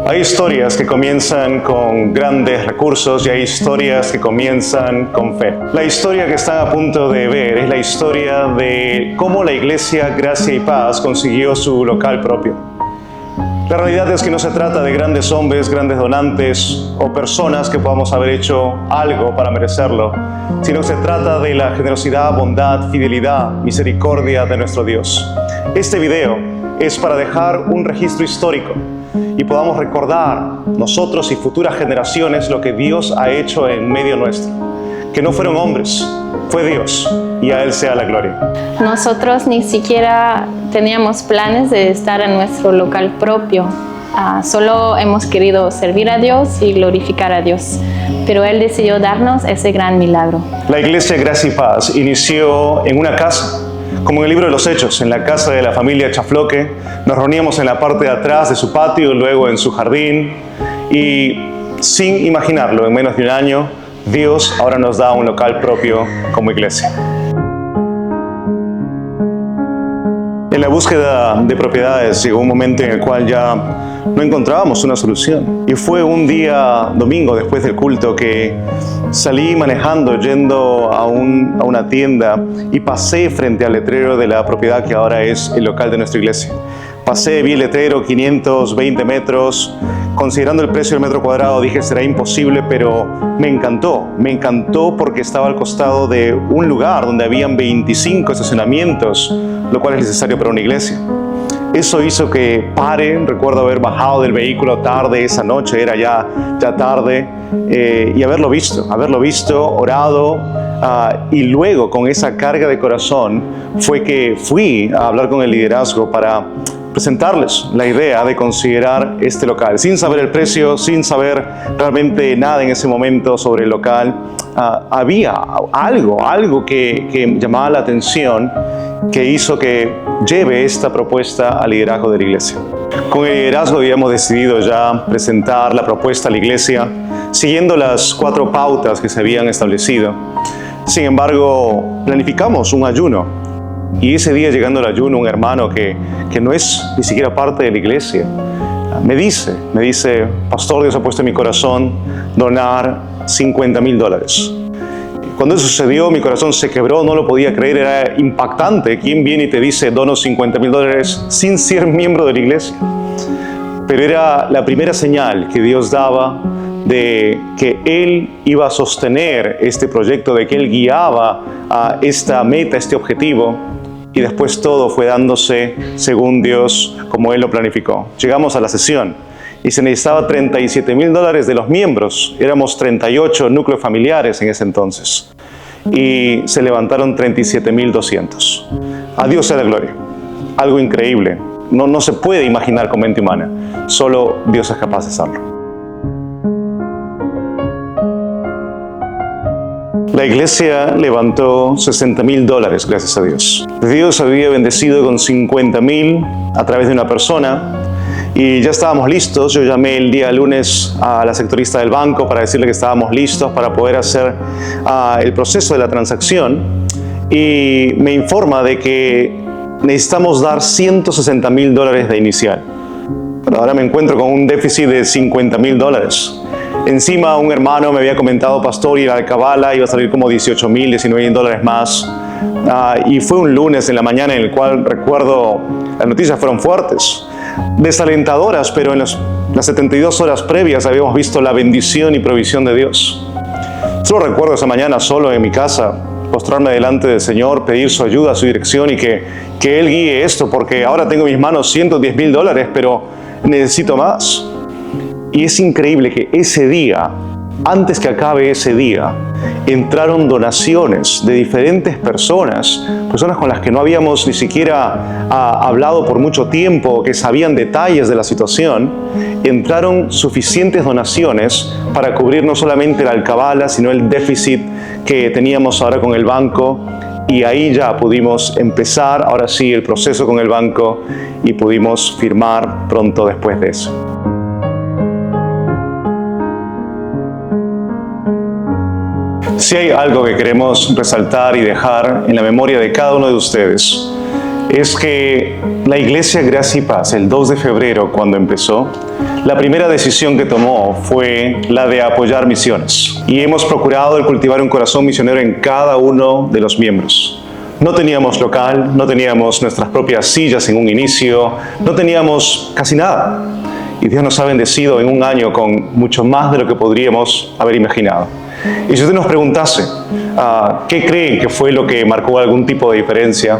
Hay historias que comienzan con grandes recursos y hay historias que comienzan con fe. La historia que están a punto de ver es la historia de cómo la Iglesia Gracia y Paz consiguió su local propio. La realidad es que no se trata de grandes hombres, grandes donantes o personas que podamos haber hecho algo para merecerlo, sino que se trata de la generosidad, bondad, fidelidad, misericordia de nuestro Dios. Este video es para dejar un registro histórico y podamos recordar nosotros y futuras generaciones lo que Dios ha hecho en medio nuestro. Que no fueron hombres, fue Dios, y a Él sea la gloria. Nosotros ni siquiera teníamos planes de estar en nuestro local propio. Solo hemos querido servir a Dios y glorificar a Dios. Pero Él decidió darnos ese gran milagro. La Iglesia Gracia y Paz inició en una casa, como en el libro de los Hechos, en la casa de la familia Chafloque. Nos reuníamos en la parte de atrás de su patio, luego en su jardín, y sin imaginarlo, en menos de un año, Dios ahora nos da un local propio como iglesia. En la búsqueda de propiedades llegó un momento en el cual ya no encontrábamos una solución. Y fue un día domingo después del culto que salí manejando, yendo a una tienda y pasé frente al letrero de la propiedad que ahora es el local de nuestra iglesia. Pasé, vi el letrero, 520 metros. Considerando el precio del metro cuadrado, dije será imposible, pero me encantó porque estaba al costado de un lugar donde habían 25 estacionamientos, lo cual es necesario para una iglesia. Eso hizo que pare. Recuerdo haber bajado del vehículo tarde esa noche, era ya tarde, y haberlo visto, orado, y luego con esa carga de corazón fue que fui a hablar con el liderazgo para presentarles la idea de considerar este local. Sin saber el precio, sin saber realmente nada en ese momento sobre el local, había algo que llamaba la atención, que hizo que lleve esta propuesta al liderazgo de la iglesia. Con el liderazgo habíamos decidido ya presentar la propuesta a la iglesia, siguiendo las 4 pautas que se habían establecido. Sin embargo, planificamos un ayuno. Y ese día, llegando al ayuno, un hermano que no es ni siquiera parte de la iglesia, me dice, pastor, Dios ha puesto en mi corazón donar $50,000. Cuando eso sucedió, mi corazón se quebró, no lo podía creer, era impactante. ¿Quién viene y te dice dono $50,000 sin ser miembro de la iglesia? Pero era la primera señal que Dios daba de que Él iba a sostener este proyecto, de que Él guiaba a esta meta, este objetivo. Y después todo fue dándose según Dios, como Él lo planificó. Llegamos a la sesión y se necesitaba $37,000 de los miembros. Éramos 38 núcleos familiares en ese entonces. Y se levantaron 37,200. A Dios sea la gloria. Algo increíble. No se puede imaginar con mente humana. Solo Dios es capaz de hacerlo. La iglesia levantó $60,000, gracias a Dios. Dios había bendecido con 50,000 a través de una persona y ya estábamos listos. Yo llamé el día lunes a la sectorista del banco para decirle que estábamos listos para poder hacer el proceso de la transacción, y me informa de que necesitamos dar $160,000 de inicial. Pero ahora me encuentro con un déficit de $50,000. Encima, un hermano me había comentado, pastor, ir a Alcabala iba a salir como $18,000, $19,000 más. Y fue un lunes en la mañana en el cual recuerdo, las noticias fueron fuertes, desalentadoras, pero en las 72 horas previas habíamos visto la bendición y provisión de Dios. Solo recuerdo esa mañana solo en mi casa, postrarme delante del Señor, pedir su ayuda, su dirección y que Él guíe esto, porque ahora tengo en mis manos $110,000, pero necesito más. Y es increíble que ese día, antes que acabe ese día, entraron donaciones de diferentes personas con las que no habíamos ni siquiera hablado por mucho tiempo, que sabían detalles de la situación. Entraron suficientes donaciones para cubrir no solamente la alcabala, sino el déficit que teníamos ahora con el banco. Y ahí ya pudimos empezar, ahora sí, el proceso con el banco y pudimos firmar pronto después de eso. Si hay algo que queremos resaltar y dejar en la memoria de cada uno de ustedes, es que la Iglesia Gracia y Paz, el 2 de febrero, cuando empezó, la primera decisión que tomó fue la de apoyar misiones. Y hemos procurado el cultivar un corazón misionero en cada uno de los miembros. No teníamos local, no teníamos nuestras propias sillas en un inicio, no teníamos casi nada. Y Dios nos ha bendecido en un año con mucho más de lo que podríamos haber imaginado. Y si usted nos preguntase, ¿qué creen que fue lo que marcó algún tipo de diferencia?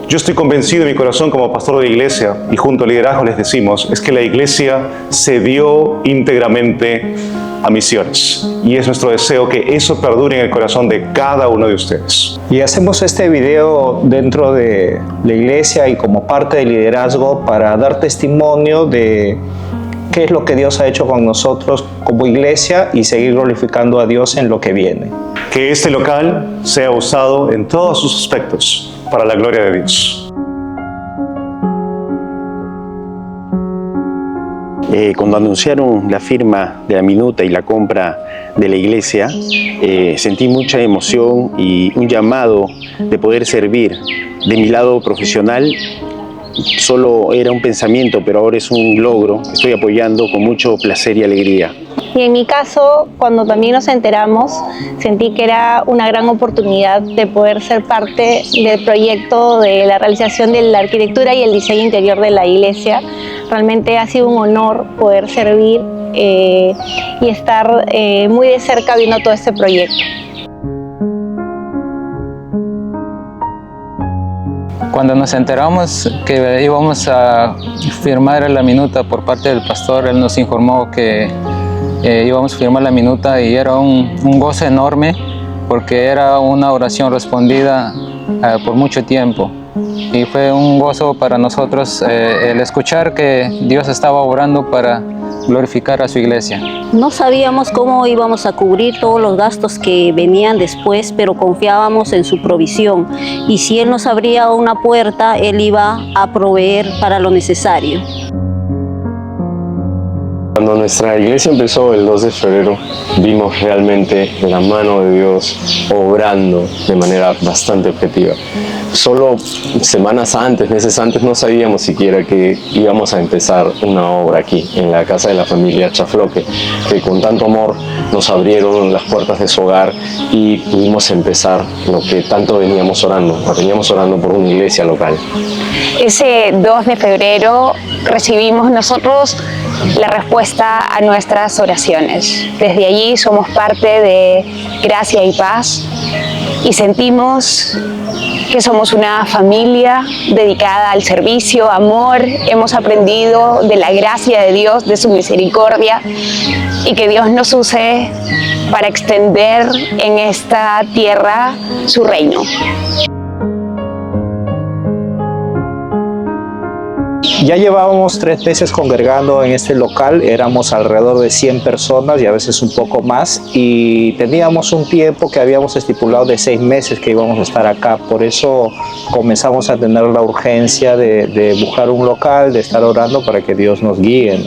Yo estoy convencido en mi corazón como pastor de iglesia, y junto al liderazgo les decimos, es que la iglesia se dio íntegramente a misiones. Y es nuestro deseo que eso perdure en el corazón de cada uno de ustedes. Y hacemos este video dentro de la iglesia y como parte del liderazgo para dar testimonio de qué es lo que Dios ha hecho con nosotros como iglesia y seguir glorificando a Dios en lo que viene. Que este local sea usado en todos sus aspectos para la gloria de Dios. Cuando anunciaron la firma de la minuta y la compra de la iglesia, sentí mucha emoción y un llamado de poder servir. De mi lado profesional, solo era un pensamiento, pero ahora es un logro. Estoy apoyando con mucho placer y alegría. Y en mi caso, cuando también nos enteramos, sentí que era una gran oportunidad de poder ser parte del proyecto de la realización de la arquitectura y el diseño interior de la iglesia. Realmente ha sido un honor poder servir y estar muy de cerca viendo todo este proyecto. Cuando nos enteramos que íbamos a firmar la minuta por parte del pastor, él nos informó que íbamos a firmar la minuta y era un gozo enorme porque era una oración respondida por mucho tiempo. Y fue un gozo para nosotros el escuchar que Dios estaba obrando para glorificar a su iglesia. No sabíamos cómo íbamos a cubrir todos los gastos que venían después, pero confiábamos en su provisión. Y si Él nos abría una puerta, Él iba a proveer para lo necesario. Cuando nuestra iglesia empezó el 2 de febrero, vimos realmente la mano de Dios obrando de manera bastante objetiva. Solo semanas antes, meses antes, no sabíamos siquiera que íbamos a empezar una obra aquí, en la casa de la familia Chafloque, que con tanto amor nos abrieron las puertas de su hogar y pudimos empezar lo que tanto veníamos orando por una iglesia local. Ese 2 de febrero recibimos nosotros la respuesta a nuestras oraciones. Desde allí somos parte de Gracia y Paz y sentimos que somos una familia dedicada al servicio, amor. Hemos aprendido de la gracia de Dios, de su misericordia y que Dios nos use para extender en esta tierra su reino. Ya llevábamos 3 meses congregando en este local, éramos alrededor de 100 personas y a veces un poco más, y teníamos un tiempo que habíamos estipulado de 6 meses que íbamos a estar acá. Por eso comenzamos a tener la urgencia de buscar un local, de estar orando para que Dios nos guíe, ¿no?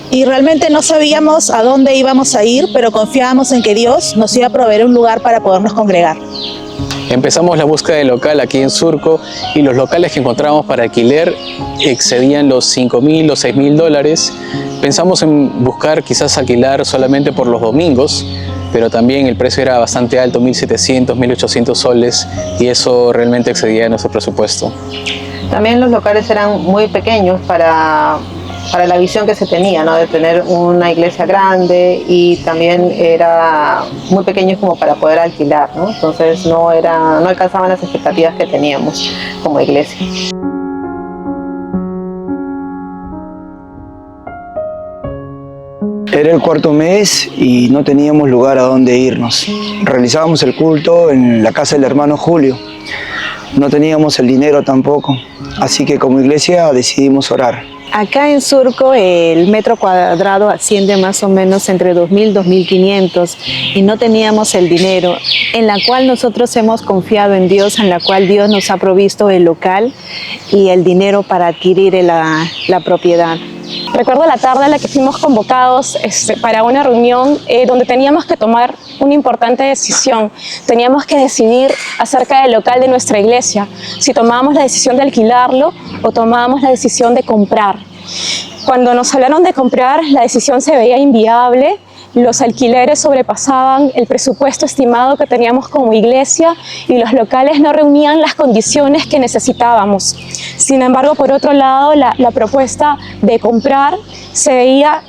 Y realmente no sabíamos a dónde íbamos a ir, pero confiábamos en que Dios nos iba a proveer un lugar para podernos congregar. Empezamos la búsqueda de local aquí en Surco y los locales que encontramos para alquiler excedían los $5.000, los $6.000. Pensamos en buscar quizás alquilar solamente por los domingos, pero también el precio era bastante alto, 1.700, 1.800 soles, y eso realmente excedía nuestro presupuesto. También los locales eran muy pequeños para la visión que se tenía, ¿no? De tener una iglesia grande, y también era muy pequeños como para poder alquilar, ¿no? Entonces no alcanzaban las expectativas que teníamos como iglesia. Era el 4.º mes y no teníamos lugar a dónde irnos. Realizábamos el culto en la casa del hermano Julio. No teníamos el dinero tampoco, así que como iglesia decidimos orar. Acá en Surco el metro cuadrado asciende más o menos entre 2.000 y 2.500 y no teníamos el dinero, en la cual nosotros hemos confiado en Dios, en la cual Dios nos ha provisto el local y el dinero para adquirir la propiedad. Recuerdo la tarde en la que fuimos convocados para una reunión donde teníamos que tomar una importante decisión. Teníamos que decidir acerca del local de nuestra iglesia, si tomábamos la decisión de alquilarlo o tomábamos la decisión de comprar. Cuando nos hablaron de comprar, la decisión se veía inviable. Los alquileres sobrepasaban el presupuesto estimado que teníamos como iglesia y los locales no reunían las condiciones que necesitábamos. Sin embargo, por otro lado, la propuesta de comprar se veía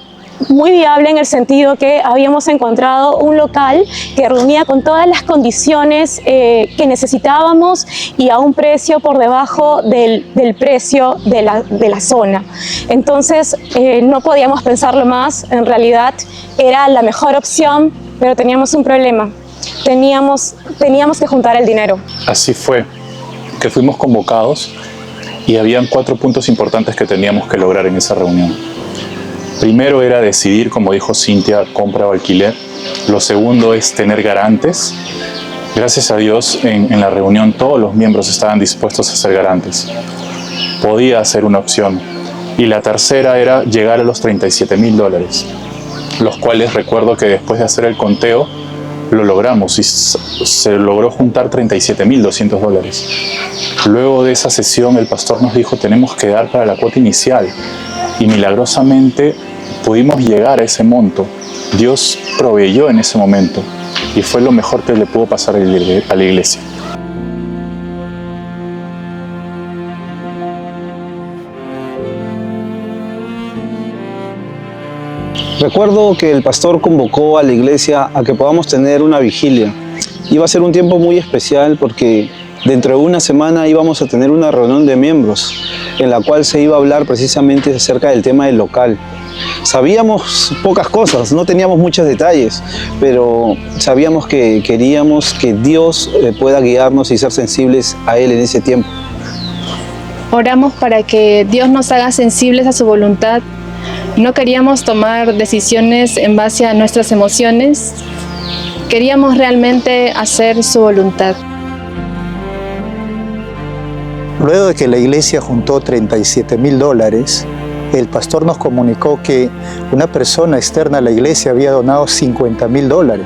muy viable en el sentido que habíamos encontrado un local que reunía con todas las condiciones que necesitábamos y a un precio por debajo del precio de la zona. Entonces no podíamos pensarlo más, en realidad era la mejor opción, pero teníamos un problema, teníamos que juntar el dinero. Así fue, que fuimos convocados y habían 4 puntos importantes que teníamos que lograr en esa reunión. Primero era decidir, como dijo Cintia, compra o alquiler. Lo segundo es tener garantes. Gracias a Dios, en la reunión todos los miembros estaban dispuestos a ser garantes. Podía ser una opción. Y la tercera era llegar a los $37,000, los cuales recuerdo que después de hacer el conteo lo logramos y se logró juntar $37,200. Luego de esa sesión el pastor nos dijo tenemos que dar para la cuota inicial y milagrosamente pudimos llegar a ese monto. Dios proveyó en ese momento y fue lo mejor que le pudo pasar a la iglesia. Recuerdo que el pastor convocó a la iglesia a que podamos tener una vigilia. Iba a ser un tiempo muy especial porque dentro de una semana íbamos a tener una reunión de miembros en la cual se iba a hablar precisamente acerca del tema del local. Sabíamos pocas cosas, no teníamos muchos detalles, pero sabíamos que queríamos que Dios pueda guiarnos y ser sensibles a Él en ese tiempo. Oramos para que Dios nos haga sensibles a su voluntad. No queríamos tomar decisiones en base a nuestras emociones. Queríamos realmente hacer su voluntad. Luego de que la iglesia juntó $37,000, el pastor nos comunicó que una persona externa a la iglesia había donado $50,000.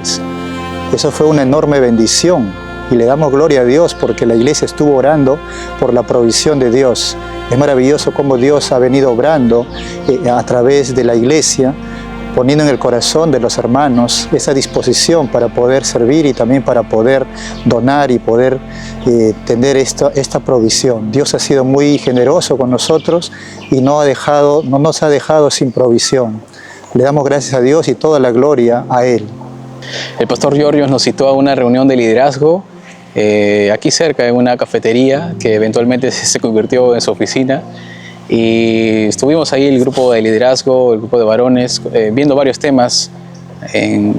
Eso fue una enorme bendición y le damos gloria a Dios porque la iglesia estuvo orando por la provisión de Dios. Es maravilloso cómo Dios ha venido obrando a través de la iglesia, poniendo en el corazón de los hermanos esa disposición para poder servir y también para poder donar y poder tener esta provisión. Dios ha sido muy generoso con nosotros y no nos ha dejado sin provisión. Le damos gracias a Dios y toda la gloria a Él. El pastor Giorgio nos citó a una reunión de liderazgo aquí cerca, en una cafetería que eventualmente se convirtió en su oficina. Y estuvimos ahí el grupo de liderazgo, el grupo de varones, viendo varios temas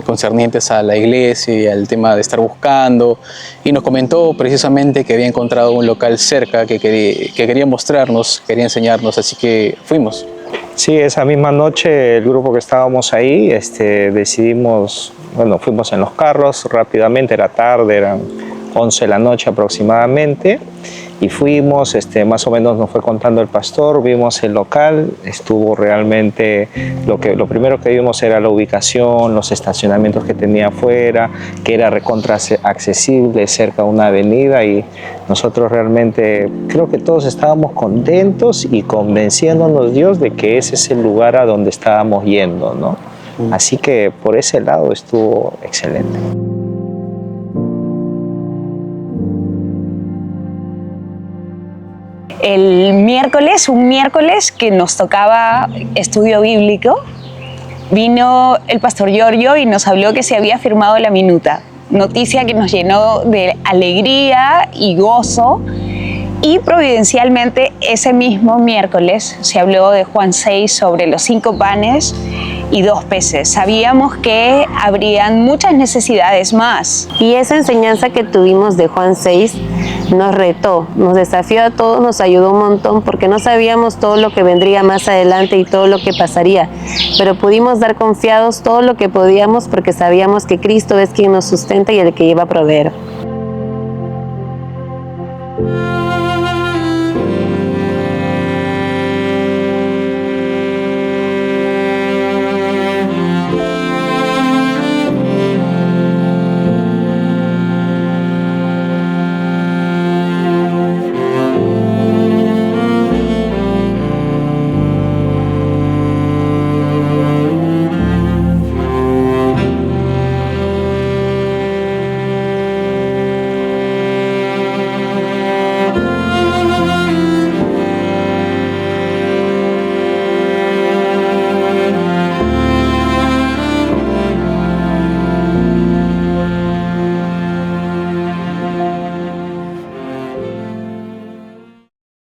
concernientes a la iglesia y al tema de estar buscando. Y nos comentó precisamente que había encontrado un local cerca que quería mostrarnos, quería enseñarnos, así que fuimos. Sí, esa misma noche el grupo que estábamos ahí decidimos, fuimos en los carros rápidamente, era tarde, eran 11 de la noche aproximadamente. Y fuimos, más o menos nos fue contando el pastor, vimos el local, estuvo realmente, lo primero que vimos era la ubicación, los estacionamientos que tenía afuera, que era recontra accesible, cerca de una avenida, y nosotros realmente creo que todos estábamos contentos y convenciéndonos Dios de que ese es el lugar a donde estábamos yendo, ¿no? Así que por ese lado estuvo excelente. Un miércoles que nos tocaba estudio bíblico, vino el pastor Giorgio y nos habló que se había firmado la minuta. Noticia que nos llenó de alegría y gozo. Y providencialmente ese mismo miércoles se habló de Juan 6 sobre los 5 panes y 2 peces. Sabíamos que habrían muchas necesidades más. Y esa enseñanza que tuvimos de Juan 6 nos retó, nos desafió a todos, nos ayudó un montón porque no sabíamos todo lo que vendría más adelante y todo lo que pasaría, pero pudimos dar confiados todo lo que podíamos porque sabíamos que Cristo es quien nos sustenta y el que iba a proveer.